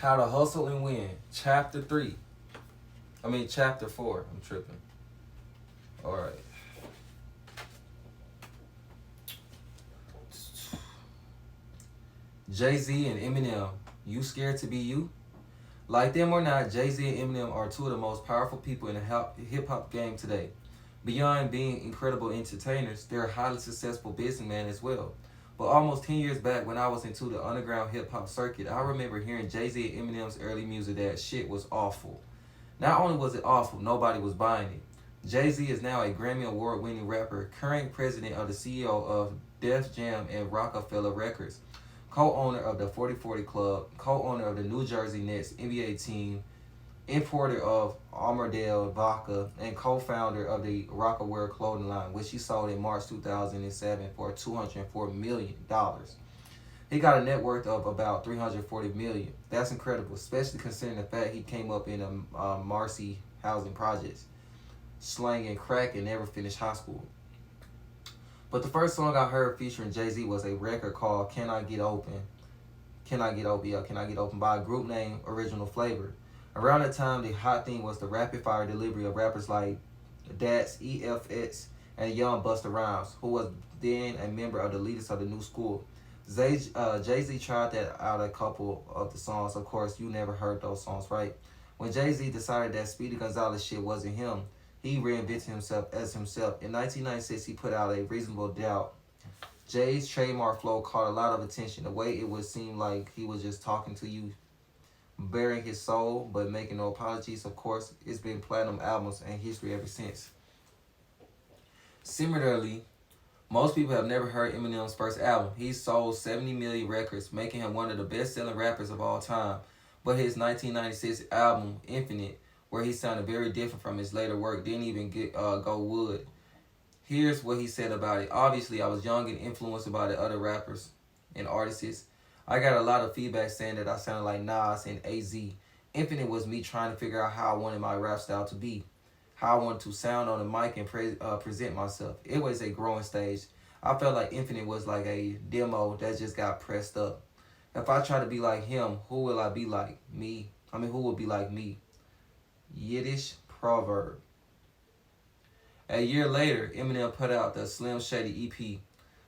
How to Hustle and Win, Chapter 3. Chapter 4. I'm tripping. Alright. Jay-Z and Eminem, you scared to be you? Like them or not, Jay-Z and Eminem are two of the most powerful people in the hip hop game today. Beyond being incredible entertainers, they're highly successful businessmen as well. But almost 10 years back, when I was into the underground hip hop circuit, I remember hearing Jay-Z and Eminem's early music that shit was awful. Not only was it awful, nobody was buying it. Jay-Z is now a Grammy Award winning rapper, current president of the CEO of Def Jam and Rockefeller Records, co-owner of the 4040 Club, co-owner of the New Jersey Nets NBA team, importer of Armadale vodka, and co-founder of the Rocawear clothing line, which he sold in March 2007 for $204 million. He got a net worth of about $340 million. That's incredible, especially considering the fact he came up in a Marcy housing projects, slanging crack and never finished high school. But the first song I heard featuring Jay-Z was a record called Can I Get Open? Can I Get Open? Yeah, Can I Get Open by a group named Original Flavor. Around that time, the hot thing was the rapid fire delivery of rappers like Dats, EFX, and young Busta Rhymes, who was then a member of the leaders of the new school. Jay-Z tried that out a couple of the songs. Of course, you never heard those songs, right? When Jay-Z decided that Speedy Gonzalez shit wasn't him, he reinvented himself as himself. In 1996, he put out A Reasonable Doubt. Jay's trademark flow caught a lot of attention. The way it would seem like he was just talking to you, bearing his soul, but making no apologies. Of course, it's been platinum albums and history ever since. Similarly, most people have never heard Eminem's first album. He sold 70 million records, making him one of the best-selling rappers of all time. But his 1996 album, Infinite, where he sounded very different from his later work, didn't even go wood. Here's what he said about it. Obviously, I was young and influenced by the other rappers and artists. I got a lot of feedback saying that I sounded like Nas and AZ. Infinite was me trying to figure out how I wanted my rap style to be, how I wanted to sound on the mic and present myself. It was a growing stage. I felt like Infinite was like a demo that just got pressed up. If I try to be like him, who will I be like? Me. Who will be like me? Yiddish proverb. A year later, Eminem put out the Slim Shady EP.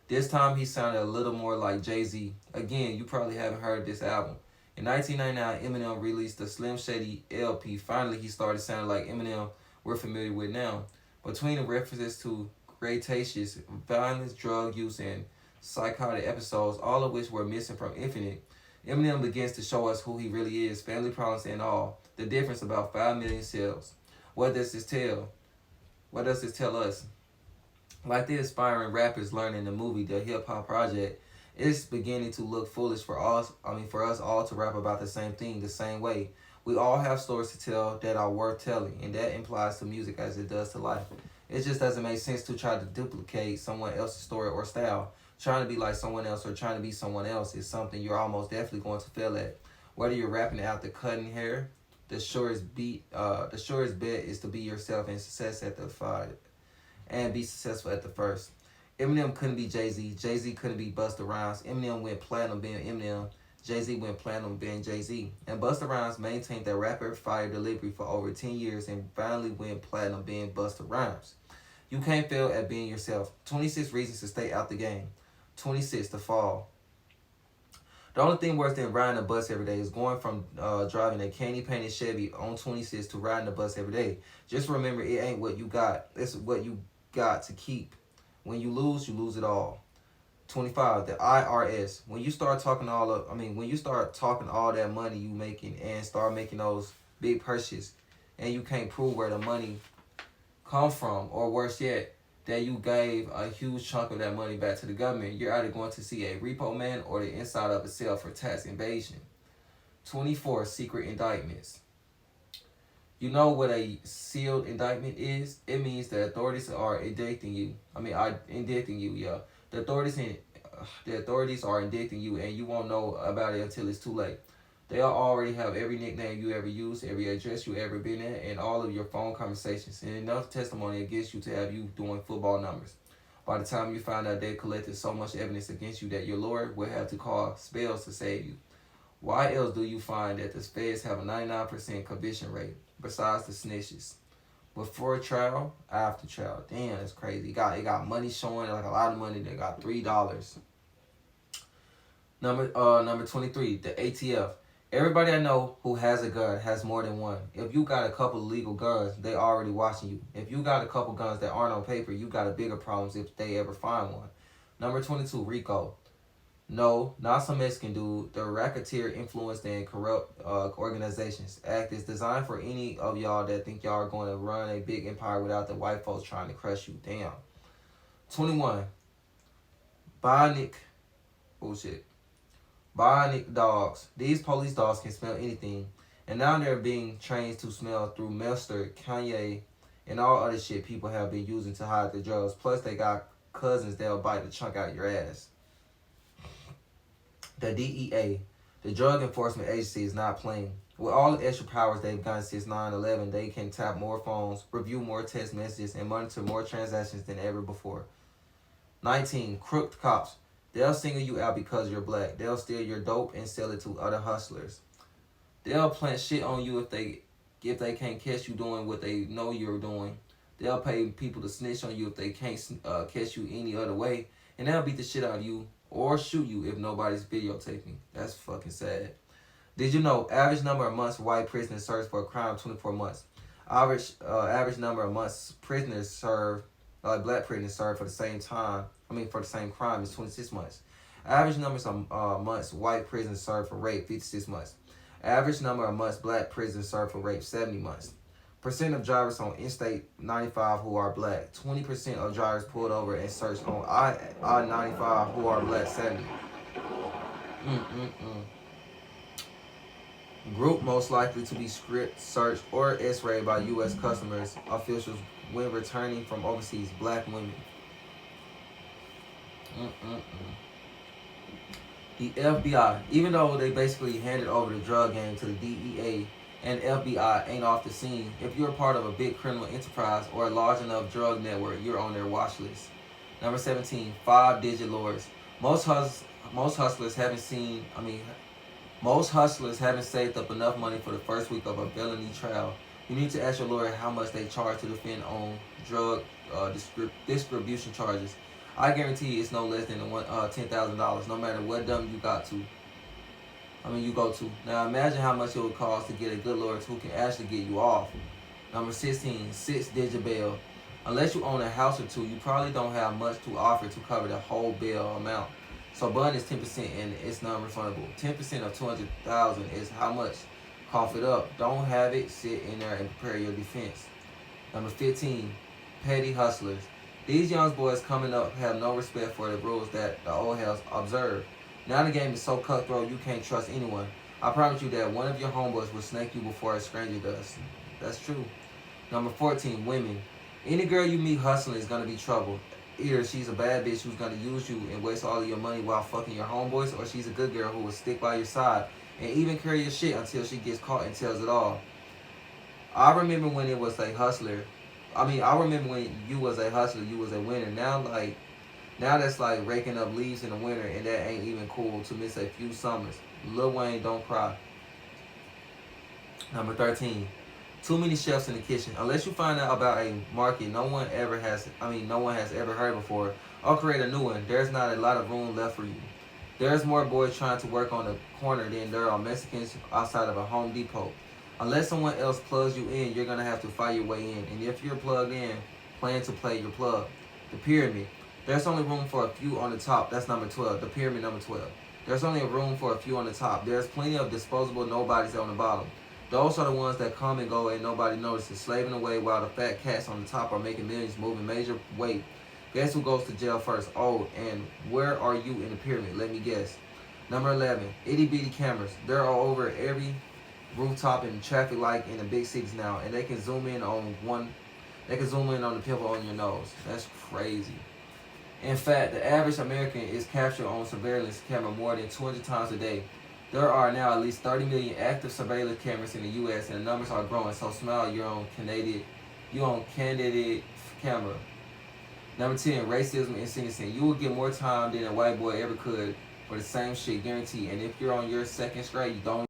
This time he sounded a little more like Jay-Z. Again, you probably haven't heard this album. In 1999, Eminem released the Slim Shady LP. Finally, he started sounding like Eminem we're familiar with now. Between the references to Cretaceous, violence, drug use, and psychotic episodes, all of which were missing from Infinite, Eminem begins to show us who he really is, family problems and all. The difference about 5 million sales. What does this tell? What does this tell us? Like the aspiring rappers learned in the movie The Hip Hop Project, it's beginning to look foolish for us. For us all to rap about the same thing the same way. We all have stories to tell that are worth telling, and that implies to music as it does to life. It just doesn't make sense to try to duplicate someone else's story or style. Trying to be like someone else or trying to be someone else is something you're almost definitely going to fail at. Whether you're rapping out the cutting hair, the surest bet is to be yourself and success at the five and be successful at the first. Eminem couldn't be Jay-Z. Jay-Z couldn't be Busta Rhymes. Eminem went platinum being Eminem. Jay-Z went platinum being Jay-Z. And Busta Rhymes maintained that rapid fire delivery for over 10 years and finally went platinum being Busta Rhymes. You can't fail at being yourself. 26 reasons to stay out the game. 26 to fall. The only thing worse than riding a bus every day is going from driving a candy painted Chevy on 26 to riding the bus every day. Just remember, it ain't what you got. It's what you got to keep. When you lose it all. 25, the IRS. When you start talking when you start talking all that money you making and start making those big purchases, and you can't prove where the money come from, or worse yet, that you gave a huge chunk of that money back to the government, you're either going to see a repo man or the inside of a cell for tax evasion. 24, secret indictments. You know what a sealed indictment is? It means the authorities are indicting you. Indicting you, yeah. The authorities are indicting you, and you won't know about it until it's too late. They'll already have every nickname you ever used, every address you ever been at, and all of your phone conversations, and enough testimony against you to have you doing football numbers. By the time you find out they collected so much evidence against you that your lawyer will have to call spells to save you. Why else do you find that the feds have a 99% conviction rate besides the snitches? Before trial, after trial. Damn, that's crazy. It got money showing, like a lot of money. They got $3. Number 23, the ATF. Everybody I know who has a gun has more than one. If you got a couple legal guns, they already watching you. If you got a couple guns that aren't on paper, you got a bigger problems if they ever find one. Number 22, RICO. No, not some Mexican dude. The racketeer influenced and corrupt organizations. Act is designed for any of y'all that think y'all are going to run a big empire without the white folks trying to crush you. Damn. 21. Bionic. Bullshit. Bionic dogs. These police dogs can smell anything. And now they're being trained to smell through mustard, Kanye, and all other shit people have been using to hide the drugs. Plus, they got cousins that'll bite the chunk out your ass. The DEA, the Drug Enforcement Agency, is not playing. With all the extra powers they've gotten since 9/11, they can tap more phones, review more text messages, and monitor more transactions than ever before. 19. Crooked cops. They'll single you out because you're black. They'll steal your dope and sell it to other hustlers. They'll plant shit on you if they can't catch you doing what they know you're doing. They'll pay people to snitch on you if they can't catch you any other way. And they'll beat the shit out of you or shoot you if nobody's videotaping. That's fucking sad. Did you know average number of months white prisoners serve for a crime 24 months? Average number of months prisoners serve, black prisoners serve for the same crime is 26 months. Average numbers of months white prisoners serve for rape 56 months. Average number of months black prisoners serve for rape 70 months. Percent of drivers on Interstate 95 who are black. 20% of drivers pulled over and searched on I-95 who are black. 70. Group most likely to be script searched or X-rayed by U.S. customers officials when returning from overseas. Black women. The FBI, even though they basically handed over the drug game to the DEA and FBI ain't off the scene, if you're part of a big criminal enterprise or a large enough drug network, you're on their watch list. Number 17, 5-digit lords. Most hustlers haven't saved up enough money for the first week of a felony trial. You need to ask your lawyer how much they charge to defend on drug distribution charges. I guarantee it's no less than $10,000, no matter what dump you go to. Now imagine how much it would cost to get a good lawyer who can actually get you off. Number 16, 6-digit bail. Unless you own a house or two, you probably don't have much to offer to cover the whole bail amount. So bond is 10% and it's non-refundable. 10% of $200,000 is how much? Cough it up. Don't have it sit in there and prepare your defense. Number 15, petty hustlers. These young boys coming up have no respect for the rules that the old heads observe. Now the game is so cutthroat you can't trust anyone. I promise you that one of your homeboys will snake you before a stranger does. That's true. Number 14, women. Any girl you meet hustling is going to be trouble. Either she's a bad bitch who's going to use you and waste all of your money while fucking your homeboys, or she's a good girl who will stick by your side and even carry your shit until she gets caught and tells it all. I remember when it was a hustler. I remember when you was a hustler, you was a winner. Now that's like raking up leaves in the winter, and that ain't even cool to miss a few summers. Lil Wayne, don't cry. Number 13, too many chefs in the kitchen. Unless you find out about a market no one has ever heard before, or create a new one, there's not a lot of room left for you. There's more boys trying to work on the corner than there are Mexicans outside of a Home Depot. Unless someone else plugs you in, you're going to have to fight your way in. And if you're plugged in, plan to play your plug. The pyramid. There's only room for a few on the top. That's number 12. The pyramid, number 12. There's only room for a few on the top. There's plenty of disposable nobodies on the bottom. Those are the ones that come and go and nobody notices, slaving away while the fat cats on the top are making millions, moving major weight. Guess who goes to jail first? Oh, and where are you in the pyramid? Let me guess. Number 11, itty bitty cameras. There are over every rooftop and traffic light in the big cities now, and they can zoom in on the pimple on your nose. That's crazy. In fact, the average American is captured on surveillance camera more than 200 times a day. There are now at least 30 million active surveillance cameras in the U.S. and the numbers are growing. So smile, you're on candidate camera. Number 10, racism and sentencing. You will get more time than a white boy ever could for the same shit, guaranteed. And if you're on your second straight, you don't